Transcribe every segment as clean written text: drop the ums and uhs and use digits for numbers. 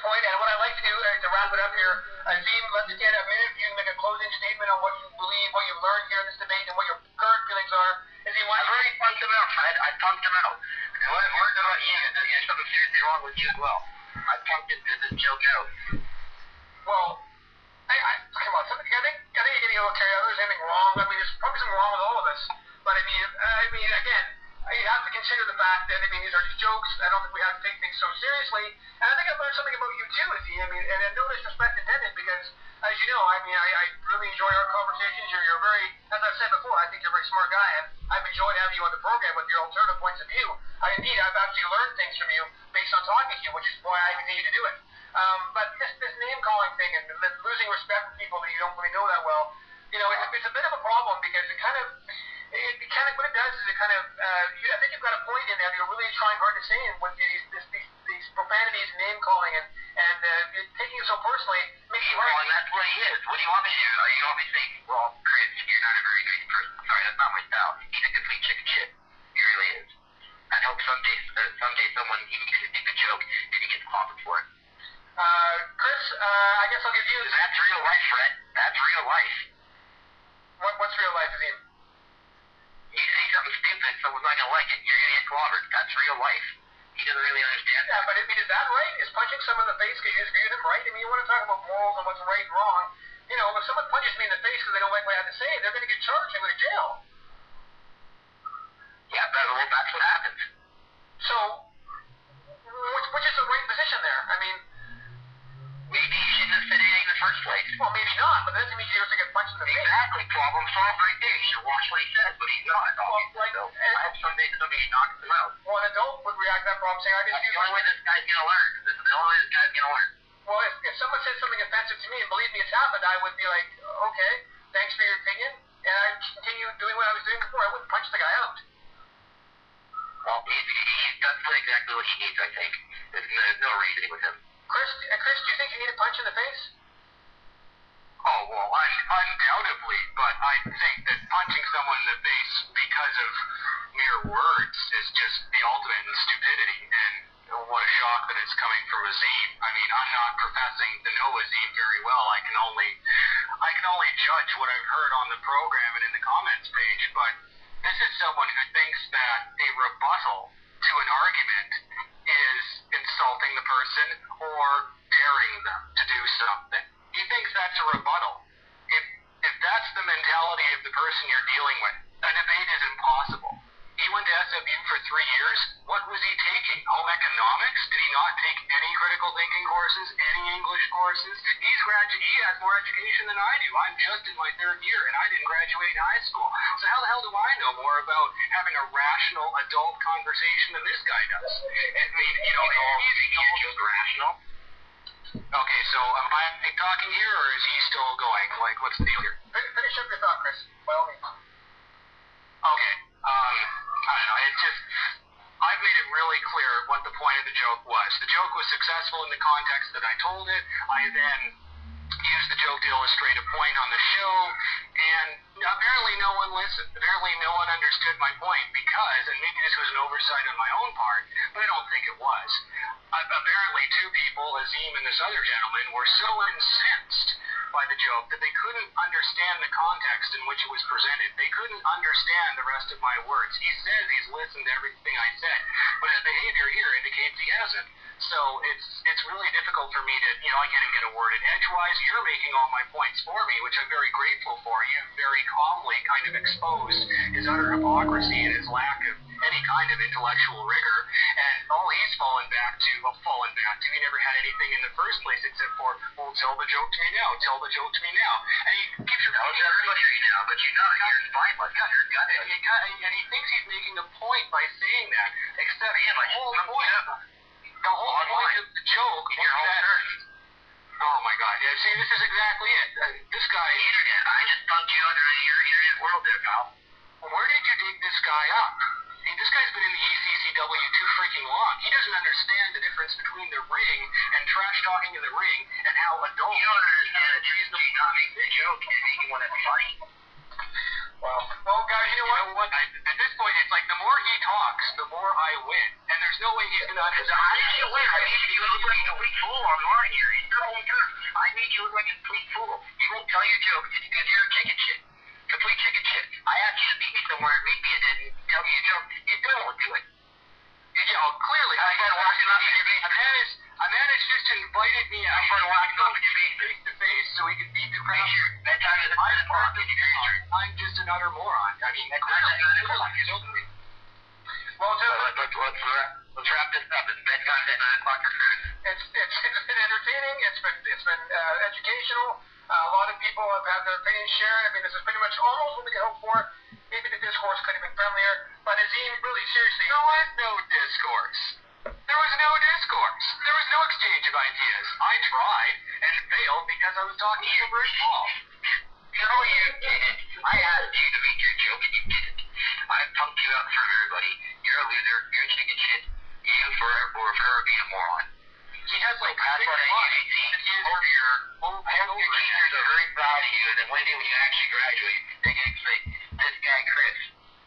good point. And what I'd like to do to wrap it up here, Azeem, let's get a minute for you to make a closing statement on what you believe, what you've learned here in this debate, and what your current feelings are. Azeem, why? I've already punked him out, Fred. I punked him out. And what I've learned about you is that there's something seriously wrong with you as well. I punked this joke out. Well, come on. I think you're getting a little carried out. There's anything wrong. I mean, there's probably something wrong with all of us. But I mean, again, you have to consider the fact that, I mean, these are just jokes. I don't think we have to take things so seriously. And I think I've learned something about you too, Azeem. I mean, and no disrespect intended, because, as you know, I mean, I really enjoy our conversations. You're very, as I've said before, I think you're a very smart guy, and I've enjoyed having you on the program with your alternative points of view. Indeed, I've actually learned things from you based on talking to you, which is why I continue to do it. But this name-calling thing and losing respect for people that you don't really know that well, you know, it's a bit of a problem, because it kind of, what it does is it kind of, I think you've got a point in there. You're really trying hard to say it with these profanities and name-calling and taking it so personally makes you hard. Well, and that's what he is. What do you want me to do? You want me to say, well, Chris, you're not a very nice person. Sorry, that's not my style. He's a complete chicken shit. He really is. I hope someday someone, even gets a stupid joke, and he gets clobbered for it. Chris, I guess I'll give you... That's real life, Fred. That's real life. What's real life, Azeem? You say something stupid, someone's not going to like it. You're going to get clobbered. That's real life. He doesn't really understand that. Yeah, but I mean, is that right? Is punching someone in the face because you disagree with them right? I mean, you want to talk about morals and what's right and wrong. You know, if someone punches me in the face because they don't like what I have to say, they're going to get charged and go to jail. Yeah, that's what happens. So, which is the right position there? I mean... Maybe you shouldn't have said anything in the first place. Well, maybe not, but that doesn't mean you have to get punched in the face. Exactly. Problem solved right there. You should watch what he says, but he's not. I hope someday somebody knocks him out. Well, an adult would react to that problem saying, I just... That's the only way this guy's going to learn. This is the only way this guy's going to learn. Well, if someone said something offensive to me, and believe me, it's happened, I would be like, okay, thanks for your opinion, and I'd continue doing what I was doing before. I wouldn't punch the guy out. Well, that's exactly what he needs, I think. There's no reasoning with him. Chris, do you think you need a punch in the face? Oh, well, undoubtedly, but I think that punching someone in the face because of mere words is just the ultimate in stupidity, and what a shock that it's coming from Azeem. I mean, I'm not professing to know Azeem very well. I can only judge what I've heard on the program and in the comments page, but this is someone who thinks that a rebuttal to an argument is insulting the person or daring them to do something. He thinks that's a rebuttal. If that's the mentality of the person you're dealing with, a debate is impossible. He went to SMU for 3 years. What was he taking? Home economics? Did he not take any critical thinking courses, any English courses? He has more education than I do. I'm just in my 3rd year, and I didn't graduate in high school. So how the hell do I know more about having a rational adult conversation than this guy does? I mean, you know, he's just rational. Okay, so am I talking here, or is he still going? Like, what's the deal here? Finish up your thought, Chris. By all means. Okay. I don't know. It's just, I've made it really clear what the point of the joke was. The joke was successful in the context that I told it. I then used the joke to illustrate a point on the show, and apparently no one listened. Apparently no one understood my point because, and maybe this was an oversight on my own part, but I don't think it was. Apparently 2 people, Azeem and this other gentleman, were so incensed by the joke that they couldn't understand the context in which it was presented. They couldn't understand the rest of my words. He says he's listened to everything I said, but his behavior here indicates he hasn't. So it's really difficult for me to, you know, I can't even get a word in edgewise. You're making all my points for me, which I'm very grateful for. You very calmly kind of exposed his utter hypocrisy and his lack of any kind of intellectual rigor, and all he's fallen back to, he never had anything in the first place except for, well, tell the joke to me now, and he keeps repeating everybody now, but you're not, you're spineless, your gut, and he thinks he's making a point by saying that, except the whole point of the joke was that, oh my god, yeah, see, this is exactly it. This guy, the internet, I just bugged you under your internet world there, pal. Where did you dig this guy up? This guy's been in the ECCW too freaking long. He doesn't understand the difference between the ring and trash talking in the ring and how adults... You don't understand that you're not making the joke. You're making one that's funny. Well, guys, you know what? At this point, it's like the more he talks, the more I win. And There's no way he's going to understand. I made you look like a complete fool online here. It's your own turf. I made you look like a complete fool. You won't tell your joke because you're a chicken shit. Complete chicken shit. I asked you to meet me somewhere and meet me and then tell me your joke. You still won't do it. Clearly, I started walking up in your face. I managed just to invited me I started walking up in your face. face to face so we could beat the crap. Make sure bedtime is at 10 o'clock. I'm just an utter moron. I mean, clearly. Well, Let's wrap this up. It's bedtime at 9 o'clock. it's been entertaining. It's been educational. A lot of people have had their opinions shared. I mean, this is pretty much almost what we could hope for. Maybe the discourse could have been friendlier, but Azeem, really seriously, There was no discourse. There was no discourse. There was no exchange of ideas. I tried and failed because I was talking to a brick wall. No, you didn't. I asked you to make your joke and you didn't. I punked you out in front of everybody. You're a loser. You're a chicken shit. You forever be a moron. He has like That's what I need to see. Hope your teachers are very proud of you, and then one day when you actually graduate, they can say, this guy Chris,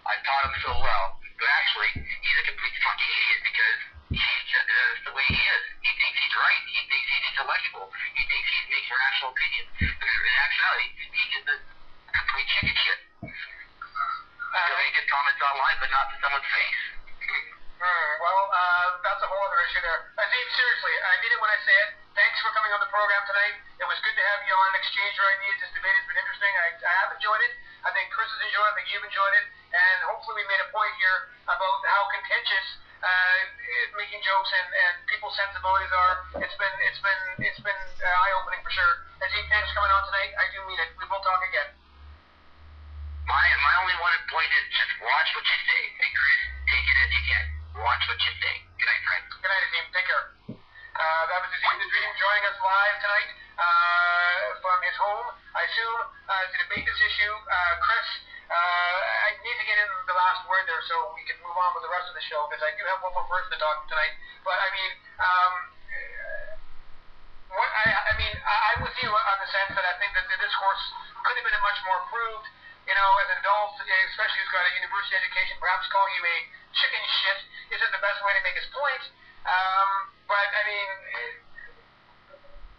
I taught him so well, but actually, he's a complete fucking idiot because that's the way he is. He thinks he's right. He thinks he's intellectual. He thinks he makes rational opinions. But in actuality, he's just a complete chicken shit. He'll make his comments online, but not to someone's face. Well, that's a whole other issue there. Azeem, seriously, I mean it when I say it. Thanks for coming on the program tonight. It was good to have you on and exchange your ideas. This debate has been interesting. I have enjoyed it. I think Chris has enjoyed it. I think you've enjoyed it. And hopefully we made a point here about how contentious making jokes and people's sensibilities are. It's been eye-opening for sure. Azeem, thanks for coming on tonight. I do mean it. We will talk again. My only one point is just watch what you say. Hey, Chris, take it as you can. Watch what you say. Good night, friend. Good night, Azeem. Take care. That was Azeem the Dream joining us live tonight from his home, I assume, to debate this issue. Chris, I need to get in the last word there so we can move on with the rest of the show because I do have one more person to talk to tonight. But I mean, I'm with you on the sense that I think that the discourse could have been much more improved. You know, as an adult, especially who's got a university education, perhaps calling you a chicken shit isn't the best way to make his point. But I mean,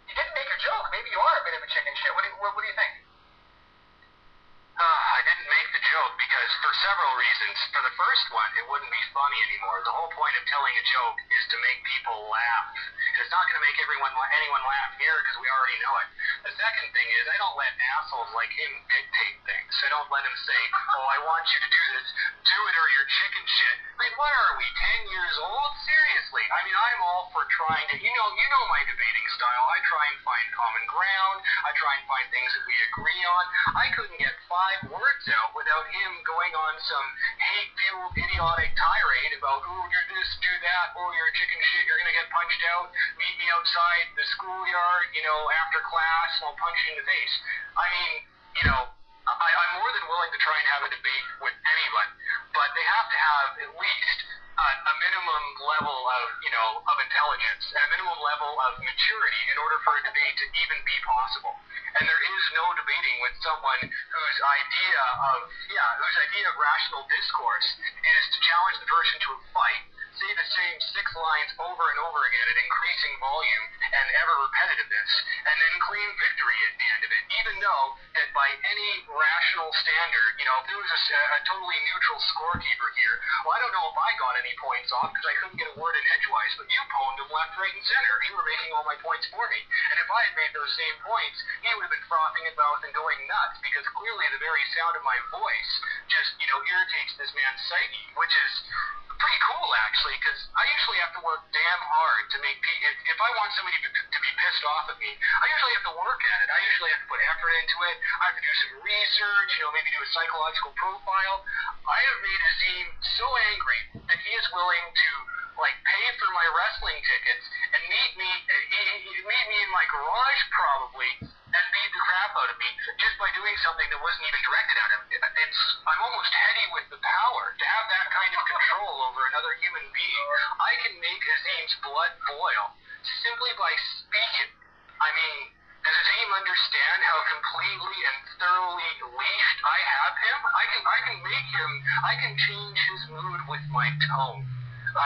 you didn't make a joke. Maybe you are a bit of a chicken shit. What do you think? I didn't make the joke because for several reasons. For the first one, it wouldn't be funny anymore. The whole point of telling a joke is to make people laugh. And it's not going to make anyone laugh here because we already know it. The second thing is I don't let assholes like him dictate things. I don't let him say, oh, I want you to do this. Do it or you're chicken shit. I mean, what are we, 10 years old? Seriously. I mean, I'm all for trying to, you know my debating style. I try and find common ground. I try and find things that we agree on. I couldn't get 5 words out without him going on some hate-fueled idiotic tirade about, oh, you're this, do that, oh, you're a chicken shit, you're going to get punched out, meet me outside the schoolyard, after class, and I'll punch you in the face. I mean, I'm more than willing to try and have a debate with anyone, but they have to have at least a minimum level of intelligence, and a minimum level of maturity in order for a debate to even be possible. And there is no debating with someone whose idea of rational discourse is to challenge the person to a fight, say the same 6 lines over and over again at increasing volume and ever repetitiveness, and then claim victory at the end of it, even though that by any rational standard, if there was a totally neutral scorekeeper here, well, I don't know if I got any points off because I couldn't get a word in edgewise, but you pwned him left, right, and center. You were making all my points for me. And if I had made those same points, he would have been frothing at mouth and going nuts, because clearly the very sound of my voice just, irritates this man's psyche, which is pretty cool, actually, because I usually have to work damn hard to make if I want somebody to be pissed off at me, I usually have to work at it. I usually have to put effort into it. I have to do some research, maybe do a psychological profile. I have made Azeem so angry that he is willing to pay for my wrestling tickets and meet me in my garage probably and beat the crap out of me just by doing something that wasn't even directed at him. I'm almost heady with the power to have that kind of control over another human being. I can make Azeem's blood boil simply by speaking. I mean, does Azeem understand how completely and thoroughly leashed I have him? I can change his mood with my tone.